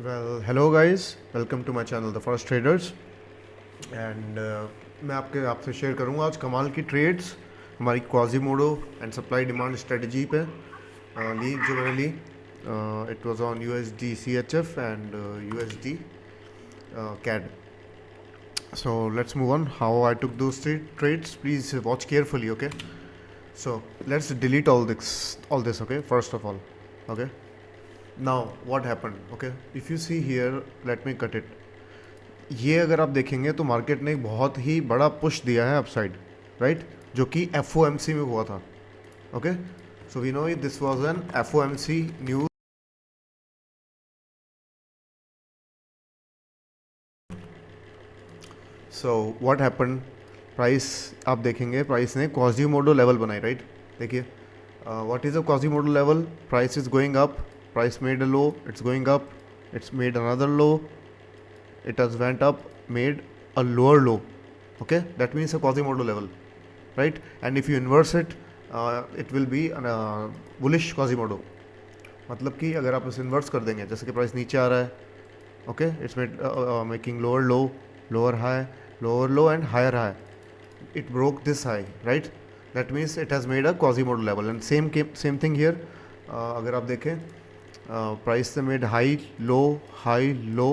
Well, hello guys, welcome to my channel The First Traders and मैं आपसे share करूंगा आज कमाल की ट्रेड्स हमारी quasimodo and supply demand strategy पे ली जो मैंने ली it was on USD CHF एंड USD CAD. So let's move on how I took those trades. Please watch carefully, okay? So let's delete all this, okay? First of all, okay? Now what happened, okay? If you see here, let me cut it. ये अगर आप देखेंगे तो market ने एक बहुत ही बड़ा push दिया है अपसाइड, राइट, जो कि FOMC में हुआ था. Okay, so we know this was an FOMC news. So what happened, price आप देखेंगे प्राइस ने क्वाजीमोडो लेवल बनाई, राइट. देखिए what is a quasimodo level. Price is going up, price made a low, it's going up, it's made another low, it has went up, made a lower low. Okay, that means a quasimodo level, right? And if you inverse it, it will be a bullish quasimodo. मतलब कि अगर आप इसे inverse कर देंगे, जैसे कि price नीचे आ रहा है, okay, it's making lower low, lower high, lower low and higher high. It broke this high, right. That means it has made a quasimodo level. And same thing here. अगर आप देखें प्राइस ने made high low, high low,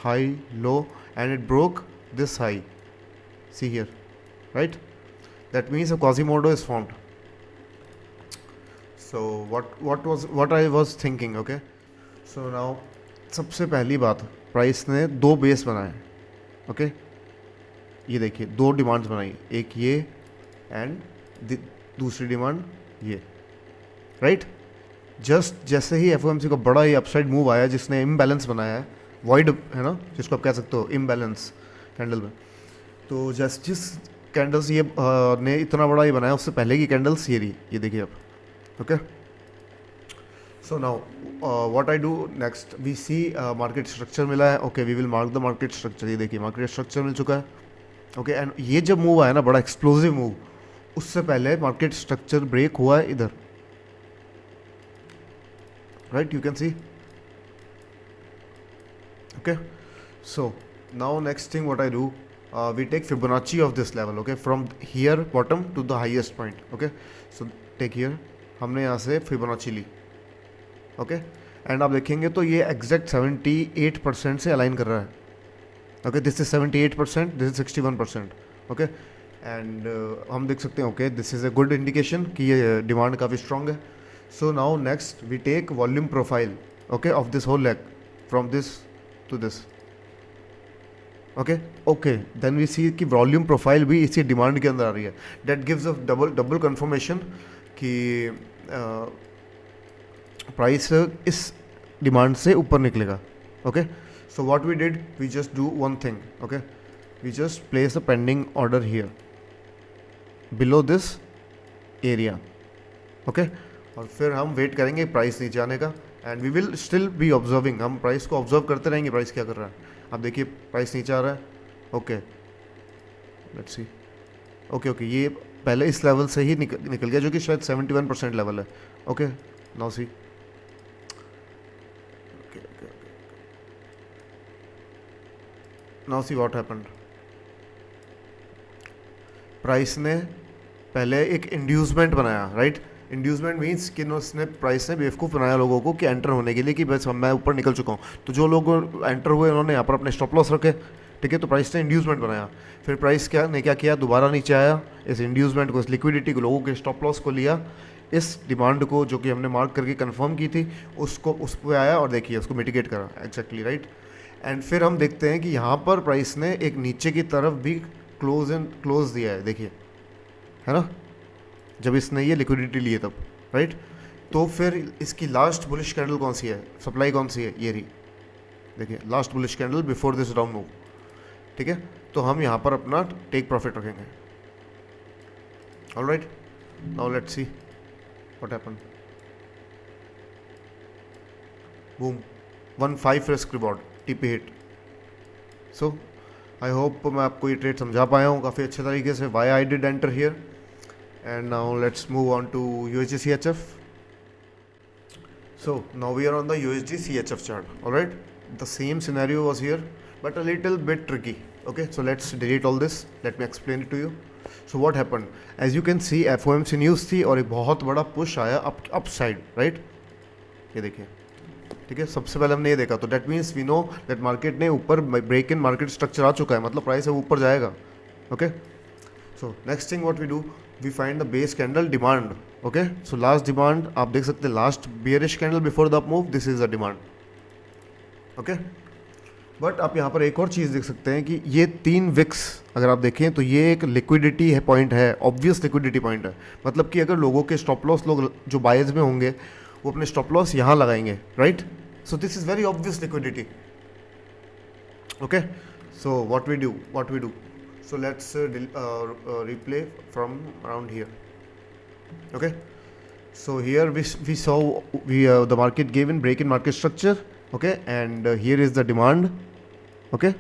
high low, and it broke this high. See here, right? That means a quasimodo is formed. So what I was thinking, okay? So now सबसे पहली बात, price ने दो base बनाए, okay. ये देखिए दो demands बनाई, एक ये एंड दूसरी डिमांड ये, राइट. जस्ट जैसे ही FOMC का बड़ा ही अपसाइड मूव आया जिसने इम्बैलेंस बनाया है, वॉइड है ना जिसको आप कह सकते हो इम्बैलेंस कैंडल में. तो जस्ट जिस कैंडल्स ये ने इतना बड़ा ही बनाया उससे पहले की कैंडल्स ये रही, ये देखिए आप. Okay, so now what I do next, we see market structure मिला है. Okay, we will mark the market structure. ये देखिए मार्केट स्ट्रक्चर मिल चुका है. ओके, एंड ये जब मूव आया ना बड़ा एक्सप्लोजिव मूव, उससे पहले मार्केट स्ट्रक्चर ब्रेक हुआ है इधर, right, you can see. Okay, so now next thing what I do, we take Fibonacci of this level, okay, from here bottom to the highest point. Okay, so take here, हमने यहाँ से Fibonacci Lee, okay, and आप देखेंगे तो ये exact 78% से align कर रहा है. Okay, this is 78%, this is 61%. Okay, and हम देख सकते हैं, okay, this is a good indication कि ये डिमांड काफ़ी स्ट्रॉन्ग है. So now next we take volume profile, okay, of this whole leg from this to this. Okay, then we see कि volume profile भी इसी डिमांड के अंदर आ रही है. That gives a double confirmation कि प्राइस इस डिमांड से ऊपर निकलेगा. Okay, so what we did, we just do one thing. Okay, we just place a pending order here below this area. Okay, और फिर हम वेट करेंगे प्राइस नीचे आने का, and we will still be observing. हम प्राइस को observe करते रहेंगे प्राइस क्या कर रहा है. आप देखिए प्राइस नीचे आ रहा है. Okay, let's see. ओके, ये पहले इस लेवल से ही निकल गया जो कि शायद 71% लेवल है. Okay, now see. Now see what happened. Price ने पहले एक इंड्यूसमेंट बनाया, राइट. इंड्यूसमेंट मीन्स कि उसने प्राइस ने बेवकूफ़ बनाया लोगों को कि एंटर होने के लिए कि बस मैं ऊपर निकल चुका हूँ. तो जो लोग एंटर हुए उन्होंने यहाँ पर अपने स्टॉप लॉस रखे, ठीक है. तो प्राइस ने इंड्यूसमेंट बनाया. फिर प्राइस क्या किया, दोबारा नीचे आया, इस इंड्यूसमेंट को, इस लिक्विडिटी को, लोगों के स्टॉप लॉस को लिया, इस डिमांड को जो कि हमने मार्क करके कंफर्म की थी उसको उस पर आया और देखिए उसको मिटिगेट करा एक्जैक्टली, राइट. एंड फिर हम देखते हैं कि यहाँ पर प्राइस ने एक नीचे की तरफ भी क्लोज दिया है, देखिए, है ना, जब इसने ये लिक्विडिटी ली है तब, राइट. तो फिर इसकी लास्ट बुलिश कैंडल कौन सी है, सप्लाई कौन सी है, ये रही, देखिए last bullish candle before this down move, ठीक है. तो हम यहाँ पर अपना टेक प्रॉफिट रखेंगे. Alright, now let's see what happened. Boom, 1.5 risk reward, TP hit. So I hope मैं आपको ये ट्रेड समझा पाया हूँ काफ़ी अच्छे तरीके से, why I did enter here. And now let's move on to USD CHF. So now we are on the USD CHF chart. All right, the same scenario was here, but a little bit tricky. Okay, so let's delete all this. Let me explain it to you. So what happened? As you can see, FOMC news थी और एक बहुत बड़ा push आया up side, right? ये देखिए, ठीक है, सबसे पहले हमने ये देखा, तो that means we know that market ने ऊपर ब्रेक इन मार्केट स्ट्रक्चर आ चुका है, मतलब प्राइस है ऊपर जाएगा. Okay, so next thing what we do, we find the base candle demand. Okay, so last demand आप देख सकते हैं, last bearish candle before the up move, this is the demand. Okay, but आप यहाँ पर एक और चीज़ देख सकते हैं कि ये 3 विक्स अगर आप देखें तो ये एक लिक्विडिटी है पॉइंट है, ऑब्वियस लिक्विडिटी पॉइंट है. मतलब कि अगर लोगों के स्टॉप लॉस, लोग जो बायर्स में होंगे वो अपने स्टॉप लॉस यहाँ लगाएंगे, right? So this is very obvious liquidity. Okay, so what we do, so let's replay from around here. Okay, so here we saw the market gave in break in market structure. Okay, and here is the demand. Okay,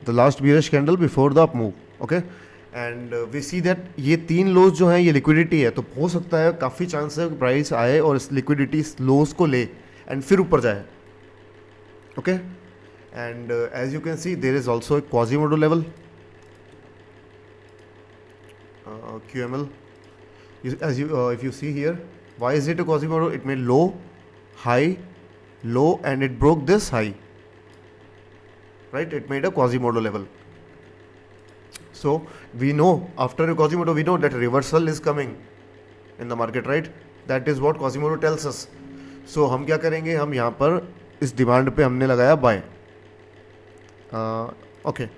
the last bearish candle before the up move. Okay, and we see that ये 3 लोज जो हैं ये liquidity है, तो हो सकता है काफ़ी चांस है प्राइस आए और इस लिक्विडिटी लोज को ले एंड फिर ऊपर जाए. Okay, and as you can see there is also a quasimodo level, QML. If you see here, why is it a Quasimodo? It made low, high, low, and it broke this high. Right? It made a Quasimodo level. So we know after a Quasimodo, we know that reversal is coming in the market, right? That is what Quasimodo tells us. So हम क्या करेंगे? हम यहाँ पर इस demand पे हमने लगाया बाय. ओके,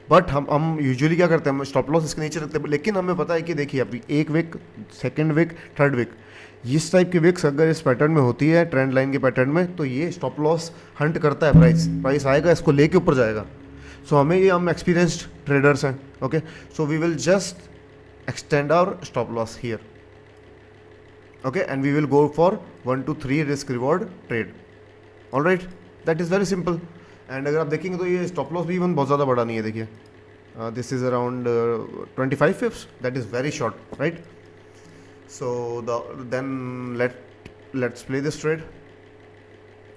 बट हम यूजुअली क्या करते हैं, हम स्टॉप लॉस इसके नीचे रखते हैं, लेकिन हमें पता है कि देखिए अभी एक wick, second wick, third wick, इस टाइप की विक्स अगर इस पैटर्न में होती है, ट्रेंड लाइन के पैटर्न में, तो ये स्टॉप लॉस हंट करता है. प्राइस आएगा, इसको लेके ऊपर जाएगा. सो हम एक्सपीरियंस्ड ट्रेडर्स हैं. Okay, so we will just extend our stop loss here. Okay, and we will go for 1 to 3 risk reward trade. Alright, that is very simple. And अगर आप देखेंगे तो ये स्टॉप लॉस भी even बहुत ज़्यादा बड़ा नहीं है. देखिए, this is around 25 pips, that is very short, right? So then let's play this trade.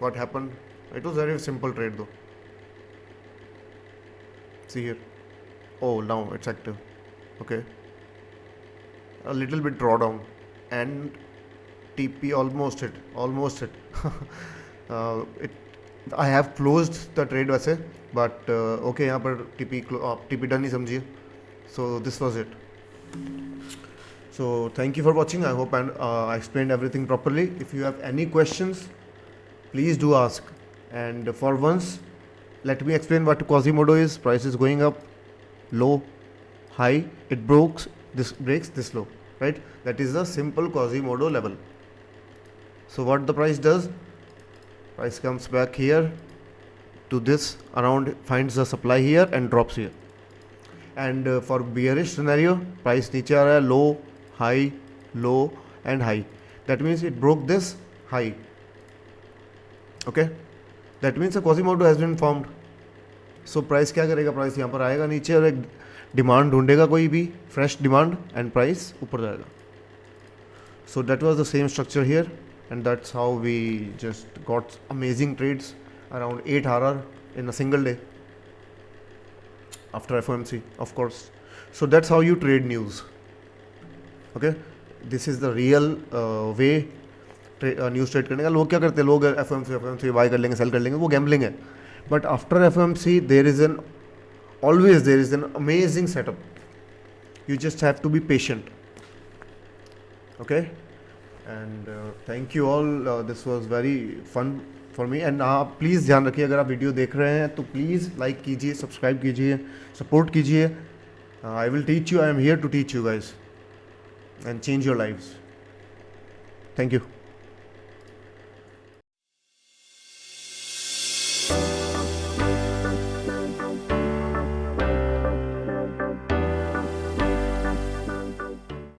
What happen? It was very simple trade though. See here, oh now it's active. Okay, a little bit drawdown and TP almost hit it. I have closed the trade वैसे, but okay, यहाँ पर TP done ही समझिए. So this was it. So thank you for watching. I hope I explained everything properly. If you have any questions, please do ask. And for once, let me explain what Quasimodo is. Price is going up, low, high, it breaks this low, right? That is the simple Quasimodo level. So what the price does, price comes back here to this around, finds the supply here and drops here. And for bearish scenario, price नीचे आ रहा है, low, high, low and high. That means it broke this high. Okay, that means a Quasimodo has been formed. So price क्या करेगा, price यहाँ पर आएगा नीचे और एक डिमांड ढूंढेगा, कोई भी फ्रेश डिमांड, एंड प्राइस ऊपर जाएगा. So that was the same structure here, and that's how we just got amazing trades around 8 RR in a single day after FOMC, of course. So that's how you trade news. Okay, this is the real way news trade करने का. लोग क्या करते हैं, लोग FOMC bye कर लेंगे, cell कर लेंगे, वो गैम्बलिंग है. But after FOMC there is an amazing setup. You just have to be patient. Okay, and thank you all. This was very fun for me. And आप प्लीज़ ध्यान रखिए, अगर आप वीडियो देख रहे हैं तो प्लीज़ लाइक कीजिए, सब्सक्राइब कीजिए, सपोर्ट कीजिए. I will teach you, I am here to teach you guys and change your lives. Thank you.